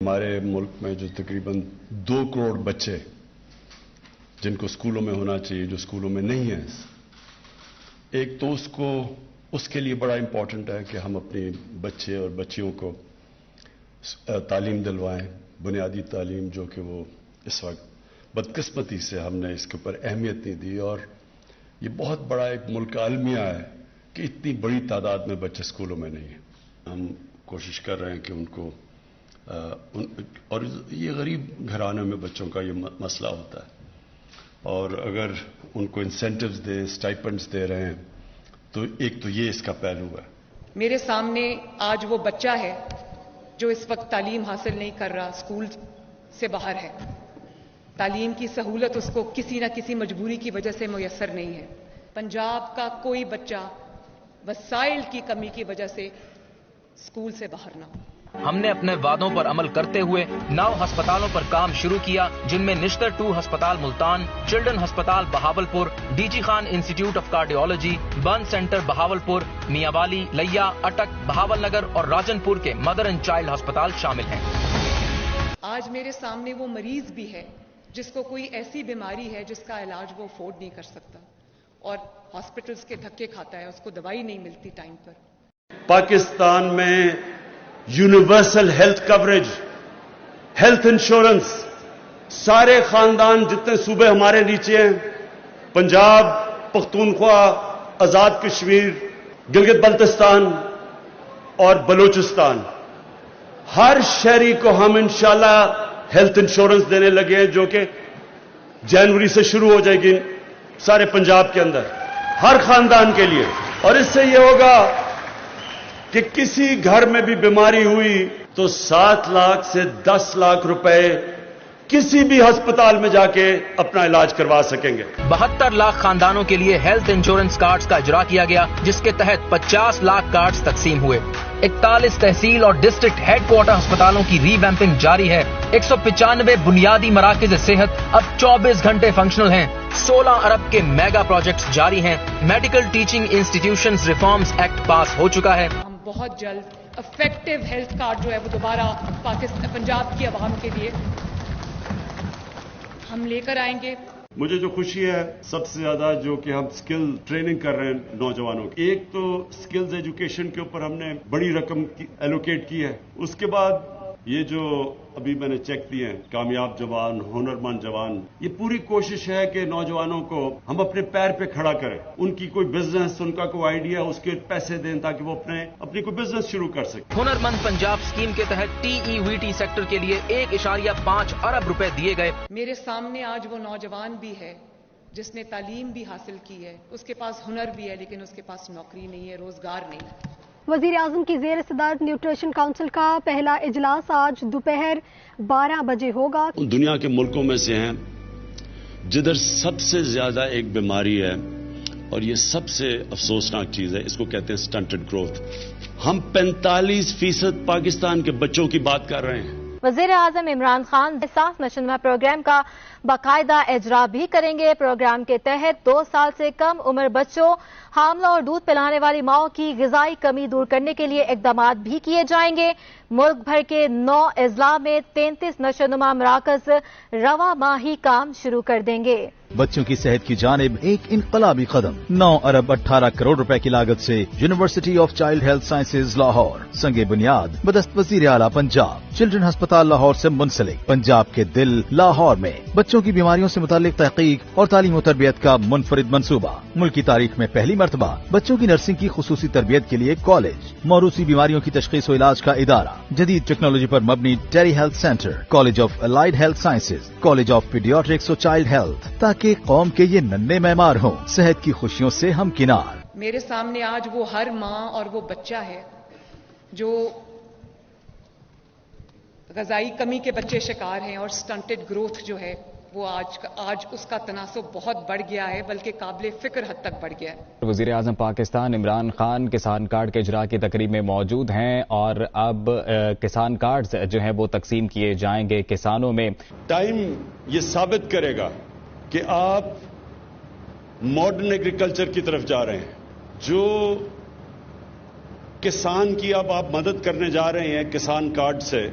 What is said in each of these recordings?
ہمارے ملک میں جو تقریباً 2 کروڑ بچے جن کو اسکولوں میں ہونا چاہیے جو اسکولوں میں نہیں ہیں، ایک تو اس کے لیے بڑا امپورٹنٹ ہے کہ ہم اپنی بچے اور بچیوں کو تعلیم دلوائیں، بنیادی تعلیم، جو کہ وہ اس وقت بدقسمتی سے ہم نے اس کے اوپر اہمیت نہیں دی، اور یہ بہت بڑا ایک ملک کا المیہ ہے کہ اتنی بڑی تعداد میں بچے اسکولوں میں نہیں ہیں۔ ہم کوشش کر رہے ہیں کہ ان کو اور یہ غریب گھرانوں میں بچوں کا یہ مسئلہ ہوتا ہے، اور اگر ان کو انسینٹیوز دیں، اسٹائپنڈز دے رہے ہیں، تو ایک تو یہ اس کا پہلو ہے۔ میرے سامنے آج وہ بچہ ہے جو اس وقت تعلیم حاصل نہیں کر رہا، اسکول سے باہر ہے، تعلیم کی سہولت اس کو کسی نہ کسی مجبوری کی وجہ سے میسر نہیں ہے۔ پنجاب کا کوئی بچہ وسائل کی کمی کی وجہ سے اسکول سے باہر نہ ہو۔ ہم نے اپنے وعدوں پر عمل کرتے ہوئے 9 ہسپتالوں پر کام شروع کیا، جن میں نشتر 2 ہسپتال ملتان، چلڈرن ہسپتال Bahawalpur, D G Khan institute of cardiology, burn centre Bahawalpur, Mianwali, لیا، اٹک، بہاول نگر اور راجن پور کے مدر اینڈ چائلڈ ہسپتال شامل ہیں۔ آج میرے سامنے وہ مریض بھی ہے جس کو کوئی ایسی بیماری ہے جس کا علاج وہ افورڈ نہیں کر سکتا اور ہاسپٹلز کے دھکے کھاتا ہے، اس کو دوائی نہیں ملتی ٹائم پر۔ پاکستان میں universal health coverage, health insurance, سارے خاندان جتنے صوبے ہمارے نیچے ہیں، پنجاب، پختونخوا، آزاد کشمیر، گلگت بلتستان اور بلوچستان، ہر شہری کو ہم انشاءاللہ ہیلتھ انشورنس دینے لگے ہیں، جو کہ جنوری سے شروع ہو جائے گی سارے پنجاب کے اندر ہر خاندان کے لیے۔ اور اس سے یہ ہوگا کہ کسی گھر میں بھی بیماری ہوئی تو 7 لاکھ سے 10 لاکھ روپے کسی بھی ہسپتال میں جا کے اپنا علاج کروا سکیں گے۔ 72 لاکھ خاندانوں کے لیے ہیلتھ انشورنس کارڈز کا اجرا کیا گیا، جس کے تحت 50 لاکھ کارڈز تقسیم ہوئے۔ 41 تحصیل اور ڈسٹرکٹ ہیڈ کوارٹر ہسپتالوں کی ری ویمپنگ جاری ہے۔ 195 بنیادی مراکز صحت اب 24 گھنٹے فنکشنل ہیں۔ 16 ارب کے میگا پروجیکٹس جاری ہیں۔ Medical teaching institutions reforms act pass ہو چکا ہے۔ ہم بہت جلد افیکٹو ہیلتھ کارڈ جو ہے وہ دوبارہ پنجاب کی عوام کے لیے ہم لے کر آئیں گے۔ مجھے جو خوشی ہے سب سے زیادہ جو کہ ہم سکل ٹریننگ کر رہے ہیں نوجوانوں کی، ایک تو سکلز ایجوکیشن کے اوپر ہم نے بڑی رقم ایلوکیٹ کی ہے، اس کے بعد یہ جو ابھی میں نے چیک دیے ہیں کامیاب جوان، ہنرمند جوان، یہ پوری کوشش ہے کہ نوجوانوں کو ہم اپنے پیر پہ کھڑا کریں، ان کی کوئی بزنس، ان کا کوئی آئیڈیا، اس کے پیسے دیں تاکہ وہ اپنی کوئی بزنس شروع کر سکیں۔ ہنرمند پنجاب اسکیم کے تحت T E V T sector کے لیے 1.5 ارب روپے دیے گئے۔ میرے سامنے آج وہ نوجوان بھی ہے جس نے تعلیم بھی حاصل کی ہے، اس کے پاس ہنر بھی ہے لیکن اس کے پاس نوکری نہیں ہے، روزگار نہیں۔ وزیر اعظم کی زیر صدارت نیوٹریشن کونسل کا پہلا اجلاس آج دوپہر 12 بجے ہوگا۔ دنیا کے ملکوں میں سے ہیں جدھر سب سے زیادہ ایک بیماری ہے، اور یہ سب سے افسوسناک چیز ہے، اس کو کہتے ہیں سٹنٹڈ گروتھ۔ ہم 45% پاکستان کے بچوں کی بات کر رہے ہیں۔ وزیر اعظم عمران خان احساس نشوندہ پروگرام کا باقاعدہ اجرا بھی کریں گے۔ پروگرام کے تحت 2 سال سے کم عمر بچوں، حاملہ اور دودھ پلانے والی ماؤں کی غذائی کمی دور کرنے کے لیے اقدامات بھی کیے جائیں گے۔ ملک بھر کے 9 اضلاع میں 33 نشوونما مراکز رواں ماہ ہی کام شروع کر دیں گے۔ بچوں کی صحت کی جانب ایک انقلابی قدم، 9 ارب 18 کروڑ روپے کی لاگت سے university of child health sciences Lahore, سنگ بنیاد بدست وزیر اعلیٰ پنجاب، چلڈرن ہسپتال لاہور سے منسلک پنجاب کے دل لاہور میں بچوں کی بیماریوں سے متعلق تحقیق اور تعلیم و تربیت کا منفرد منصوبہ۔ ملک کی تاریخ میں پہلی مرتبہ بچوں کی نرسنگ کی خصوصی تربیت کے لیے کالج، موروثی بیماریوں کی تشخیص و علاج کا ادارہ، جدید ٹیکنالوجی پر مبنی telehealth centre, college of allied health sciences, college of paediatrics اور چائلڈ ہیلتھ، تاکہ قوم کے یہ ننھے معمار ہوں صحت کی خوشیوں سے ہمکنار۔ میرے سامنے آج وہ ہر ماں اور وہ بچہ ہے جو غذائی کمی کے بچے شکار ہیں، اور سٹنٹڈ گروتھ جو ہے وہ آج اس کا تناسب بہت بڑھ گیا ہے، بلکہ قابل فکر حد تک بڑھ گیا ہے۔ وزیر اعظم پاکستان عمران خان کسان کارڈ کے اجرا کی تقریب میں موجود ہیں، اور اب کسان کارڈز جو ہیں وہ تقسیم کیے جائیں گے کسانوں میں۔ ٹائم یہ ثابت کرے گا کہ آپ ماڈرن ایگریکلچر کی طرف جا رہے ہیں، جو کسان کی اب آپ مدد کرنے جا رہے ہیں کسان کارڈ سے،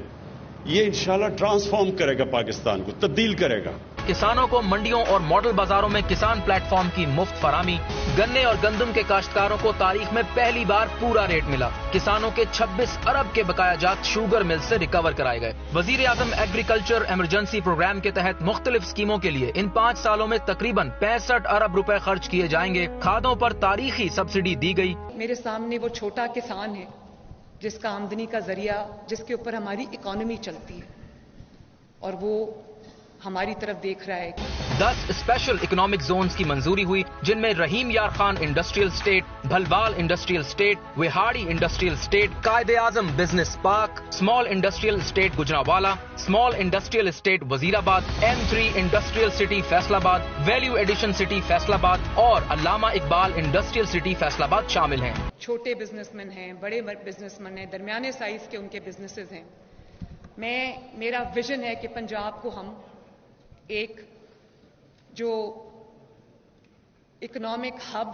یہ انشاءاللہ ٹرانسفارم کرے گا پاکستان کو، تبدیل کرے گا۔ کسانوں کو منڈیوں اور ماڈل بازاروں میں کسان پلیٹ فارم کی مفت فراہمی، گنے اور گندم کے کاشتکاروں کو تاریخ میں پہلی بار پورا ریٹ ملا، کسانوں کے 26 ارب کے بقایا جات شوگر مل سے ریکور کرائے گئے۔ وزیر اعظم ایگریکلچر ایمرجنسی پروگرام کے تحت مختلف اسکیموں کے لیے ان 5 سالوں میں تقریباً 65 ارب روپے خرچ کیے جائیں گے۔ کھادوں پر تاریخی سبسڈی دی گئی۔ میرے سامنے وہ چھوٹا کسان ہے جس کا آمدنی کا ذریعہ، جس کے اوپر ہماری اکانومی چلتی ہے، اور وہ ہماری طرف دیکھ رہا ہے۔ 10 اسپیشل اکنامک زونز کی منظوری ہوئی، جن میں Rahim Yar Khan industrial estate, Bhalwal industrial estate, Vehari industrial estate, Quaid Azam business park, small industrial estate Gujranwala, small industrial estate Wazirabad, M3 industrial city Faisal آباد، ویلیو ایڈیشن سٹی فیصل آباد اور علامہ اقبال انڈسٹریل سٹی فیصل آباد شامل ہیں۔ چھوٹے بزنس مین ہیں، بڑے بزنس مین ہیں، درمیانے سائز کے ان کے بزنسز ہیں۔ میرا ویژن ہے کہ پنجاب کو ہم ایک جو اکنامک ہب،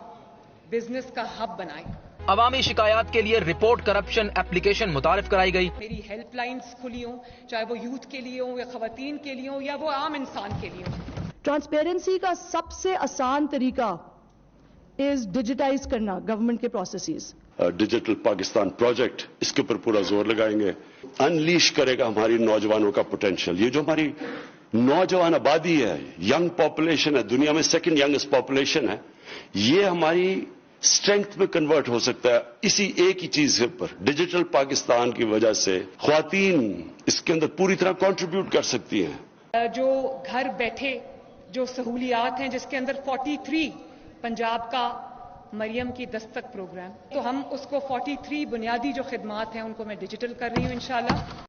بزنس کا ہب بنائیں۔ عوامی شکایات کے لیے رپورٹ کرپشن ایپلیکیشن متعارف کرائی گئی۔ میری ہیلپ لائنز کھلی ہوں، چاہے وہ یوتھ کے لیے ہوں یا خواتین کے لیے ہوں یا وہ عام انسان کے لیے ہوں۔ ٹرانسپیرنسی کا سب سے آسان طریقہ از ڈیجیٹائز کرنا گورنمنٹ کے پروسیسز۔ ڈیجیٹل پاکستان پروجیکٹ، اس کے اوپر پورا زور لگائیں گے، انلیش کرے گا ہماری نوجوانوں کا پوٹینشیل۔ یہ جو ہماری نوجوان آبادی ہے، ینگ پاپولیشن ہے، دنیا میں سیکنڈ ینگسٹ پاپولیشن ہے، یہ ہماری اسٹرینتھ میں کنورٹ ہو سکتا ہے اسی ایک ہی چیز کے اوپر۔ ڈیجیٹل پاکستان کی وجہ سے خواتین اس کے اندر پوری طرح کنٹریبیوٹ کر سکتی ہیں۔ جو گھر بیٹھے جو سہولیات ہیں، جس کے اندر 43 پنجاب کا مریم کی دستک پروگرام، تو ہم اس کو 43 بنیادی جو خدمات ہیں ان کو میں ڈیجیٹل کر رہی ہوں انشاءاللہ۔